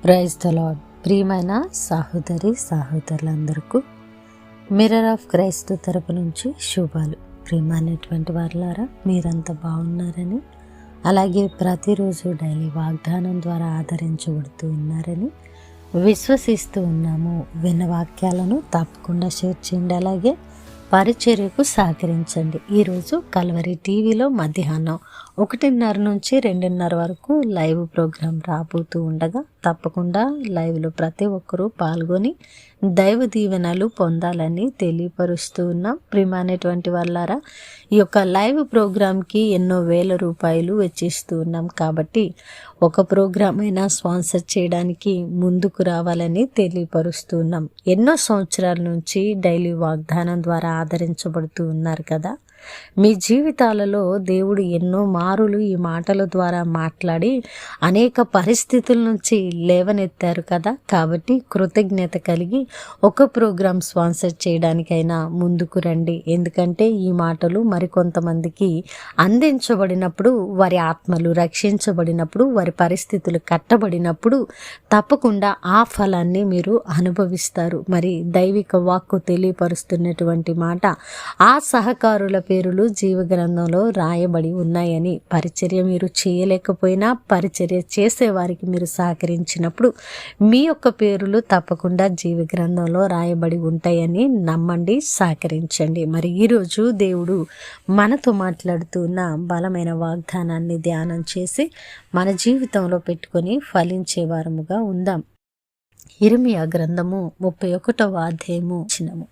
Praise the lord. ప్రియమైన సహోదరులందరికీ mirror of Christ తరపు నుంచి శుభాలు. ప్రియమైనటువంటి వారులారా, మీరంతా బాగున్నారని, అలాగే ప్రతిరోజు డైలీ వాగ్దానం ద్వారా ఆదరించబడుతూ ఉన్నారని విశ్వసిస్తూ ఉన్నాము. విన్న వాక్యాలను తప్పకుండా షేర్ చేయండి, అలాగే పరిచర్యకు సహకరించండి. ఈరోజు కల్వరి టీవీలో మధ్యాహ్నం 1:30 నుంచి 2:30 వరకు లైవ్ ప్రోగ్రాం రాబోతూ ఉండగా తప్పకుండా లైవ్లో ప్రతి ఒక్కరూ పాల్గొని దైవ దీవెనలు పొందాలని తెలియపరుస్తూ ఉన్నాం. ప్రియమైనటువంటి వాళ్ళారా, ఈ యొక్క లైవ్ ప్రోగ్రాంకి ఎన్నో వేల రూపాయలు వెచ్చిస్తూ ఉన్నాం. కాబట్టి ఒక ప్రోగ్రాం అయినా స్పాన్సర్ చేయడానికి ముందుకు రావాలని తెలియపరుస్తూ ఉన్నాం. ఎన్నో సంవత్సరాల నుంచి డైలీ వాగ్దానం ద్వారా ఆదరించబడుతూ ఉన్నారు కదా. మీ జీవితాలలో దేవుడు ఎన్నో మారులు ఈ మాటల ద్వారా మాట్లాడి అనేక పరిస్థితుల నుంచి లేవనెత్తారు కదా. కాబట్టి కృతజ్ఞత కలిగి ఒక ప్రోగ్రాం స్పాన్సర్ చేయడానికైనా ముందుకు రండి. ఎందుకంటే ఈ మాటలు మరికొంతమందికి అందించబడినప్పుడు, వారి ఆత్మలు రక్షించబడినప్పుడు, వారి పరిస్థితులు కట్టబడినప్పుడు తప్పకుండా ఆ ఫలాన్ని మీరు అనుభవిస్తారు. మరి దైవిక వాక్కు తెలియపరుస్తున్నటువంటి మాట, ఆ సహకారుల పేరులు జీవగ్రంథంలో రాయబడి ఉన్నాయని. పరిచర్య మీరు చేయలేకపోయినా పరిచర్య చేసే వారికి మీరు సహకరించినప్పుడు మీ యొక్క పేరులు తప్పకుండా జీవగ్రంథంలో రాయబడి ఉంటాయని నమ్మండి, సహకరించండి. మరి ఈరోజు దేవుడు మనతో మాట్లాడుతున్న బలమైన వాగ్దానాన్ని ధ్యానం చేసి మన జీవితంలో పెట్టుకొని ఫలించే వారముగా ఉందాం. ఇర్మియా గ్రంథము 31వ అధ్యాయము చిన్నము.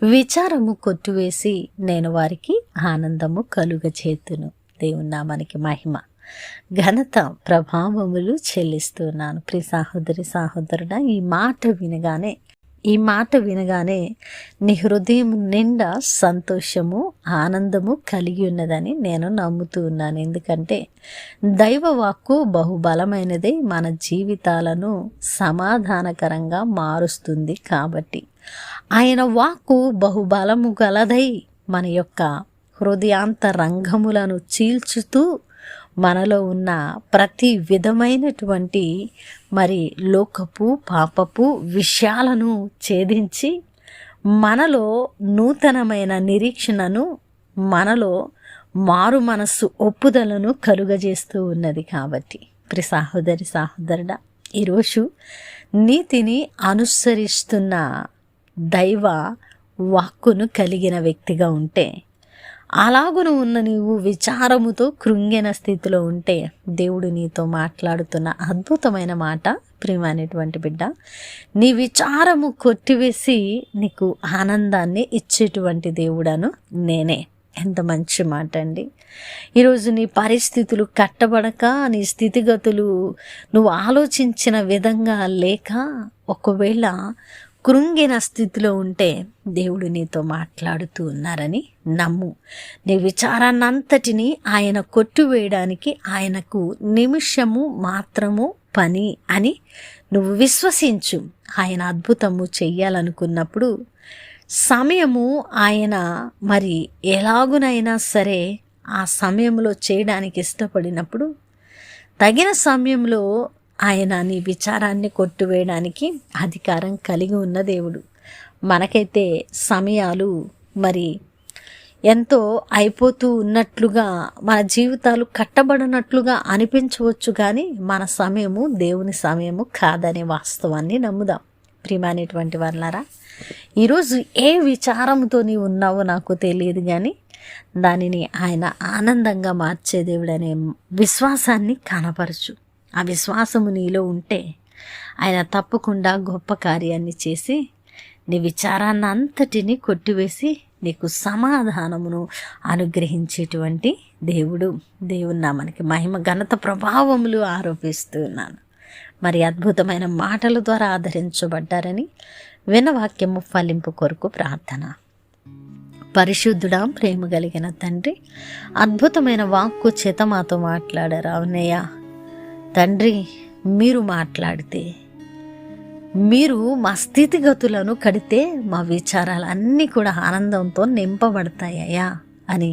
విచారము కొట్టివేసి నేను వారికి ఆనందము కలుగచేతును. దేవుని నామానికి మహిమ ఘనత ప్రభావములు చెల్లిస్తున్నాను. ప్రియ సహోదరుడా, ఈ మాట వినగానే నీ హృదయం నిండా సంతోషము, ఆనందము కలిగి ఉన్నదని నేను నమ్ముతూ ఉన్నాను. ఎందుకంటే దైవవాక్కు బహుబలమైనదే, మన జీవితాలను సమాధానకరంగా మారుస్తుంది. కాబట్టి ఆయన వాక్కు బహుబలము గలదై మన యొక్క హృదయాంత రంగములను చీల్చుతూ మనలో ఉన్న ప్రతి విధమైనటువంటి లోకపు పాపపు విషయాలను ఛేదించి మనలో నూతనమైన నిరీక్షణను, మనలో మారు మనస్సు ఒప్పుదలను కలుగజేస్తూ ఉన్నది. కాబట్టి ప్రియ సహోదరుడా, ఈరోజు నీతిని అనుసరిస్తున్న దైవ వాక్కును కలిగిన వ్యక్తిగా ఉంటే, అలాగును ఉన్న నీవు విచారముతో కృంగిన స్థితిలో ఉంటే, దేవుడు నీతో మాట్లాడుతున్న అద్భుతమైన మాట, ప్రియమైనటువంటి బిడ్డ, నీ విచారము కొట్టివేసి నీకు ఆనందాన్ని ఇచ్చేటువంటి దేవుడను నేనే. ఎంత మంచి మాట అండి. ఈరోజు నీ పరిస్థితులు కట్టబడక, నీ స్థితిగతులు నువ్వు ఆలోచించిన విధంగా లేక, ఒకవేళ కృంగిన స్థితిలో ఉంటే దేవుడు నీతో మాట్లాడుతూ ఉన్నారని నమ్ము. నీ విచారాన్నంతటినీ ఆయన కొట్టివేయడానికి ఆయనకు నిమిషము మాత్రము పని అని నువ్వు విశ్వసించు. ఆయన అద్భుతము చెయ్యాలనుకున్నప్పుడు సమయము ఆయన ఎలాగునైనా సరే ఆ సమయంలో చేయడానికి ఇష్టపడినప్పుడు, తగిన సమయంలో ఆయన నీ విచారాన్ని కొట్టివేయడానికి అధికారం కలిగి ఉన్న దేవుడు. మనకైతే సమయాలు ఎంతో అయిపోతూ ఉన్నట్లుగా, మన జీవితాలు కట్టబడినట్లుగా అనిపించవచ్చు, కానీ మన సమయము దేవుని సమయము కాదనే వాస్తవాన్ని నమ్ముదాం. ప్రియమైనటువంటి వాళ్ళారా, ఈరోజు ఏ విచారంతో నీవు ఉన్నావో నాకు తెలియదు, కానీ దానిని ఆయన ఆనందంగా మార్చే దేవుడు అనే విశ్వాసాన్ని కనపరచు. ఆ విశ్వాసము నీలో ఉంటే ఆయన తప్పకుండా గొప్ప కార్యాన్ని చేసి నీ విచారాన్ని అంతటిని కొట్టివేసి నీకు సమాధానమును అనుగ్రహించేటువంటి దేవుడు. దేవుని నామానికి మహిమ, ఘనత, ప్రభావములు ఆరోపిస్తున్నాను. అద్భుతమైన మాటల ద్వారా ఆదరించబడ్డారని వినవాక్యము ఫలింపు కొరకు ప్రార్థన. పరిశుద్ధుడా, ప్రేమ కలిగిన తండ్రి, అద్భుతమైన వాక్కు చేత మాతో మాట్లాడారు. అవునయ్య తండ్రి, మీరు మాట్లాడితే, మీరు మా స్థితిగతులను కడితే మా విచారాలన్నీ కూడా ఆనందంతో నింపబడతాయ్యా. అని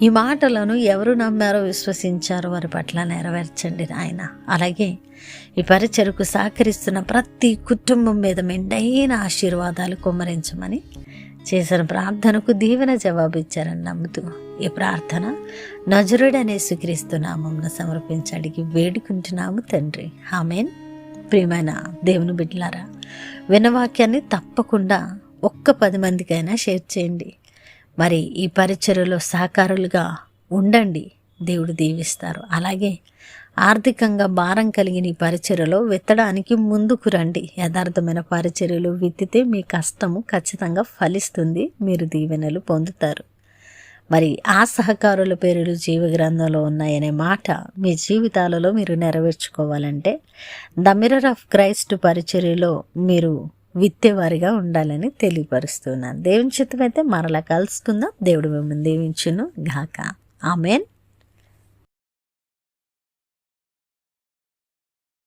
ఈ మాటలను ఎవరు నమ్మారో విశ్వసించారో వారి పట్ల నెరవేర్చండి నాయన. అలాగే ఈ పరిచర్కు సహకరిస్తున్న ప్రతి కుటుంబం మీద మెండైన ఆశీర్వాదాలు కుమ్మరించమని చేసిన ప్రార్థనకు దీవెన జవాబిచ్చారని నమ్ముతూ ఈ ప్రార్థన నజరుడనే యేసుక్రీస్తు నామమున సమర్పించి అడిగి వేడుకుంటున్నాము తండ్రి, ఆమేన్. ప్రియమైన దేవుని బిడ్డలారా, వినవాక్యాన్ని తప్పకుండా 10 మందికైనా షేర్ చేయండి. మరి ఈ పరిచర్యలో సహకారులుగా ఉండండి, దేవుడు దీవిస్తారు. అలాగే ఆర్థికంగా భారం కలిగిన ఈ పరిచర్యలో విత్తడానికి ముందుకు రండి. యథార్థమైన పరిచర్యలు విత్తితే మీ కష్టము ఖచ్చితంగా ఫలిస్తుంది, మీరు దీవెనలు పొందుతారు. మరి ఆ సహకారుల పేర్లు జీవగ్రంథంలో ఉన్నాయనే మాట మీ జీవితాలలో మీరు నెరవేర్చుకోవాలంటే ద మిర్రర్ ఆఫ్ క్రైస్ట్ పరిచర్యలో మీరు విత్తేవారిగా ఉండాలని తెలియపరుస్తున్నాను. దేవుని చిత్తమైతే మరలా కలుసుకుందాం. దేవుడు మిమ్మల్ని దీవించును గాక. ఆమేన్.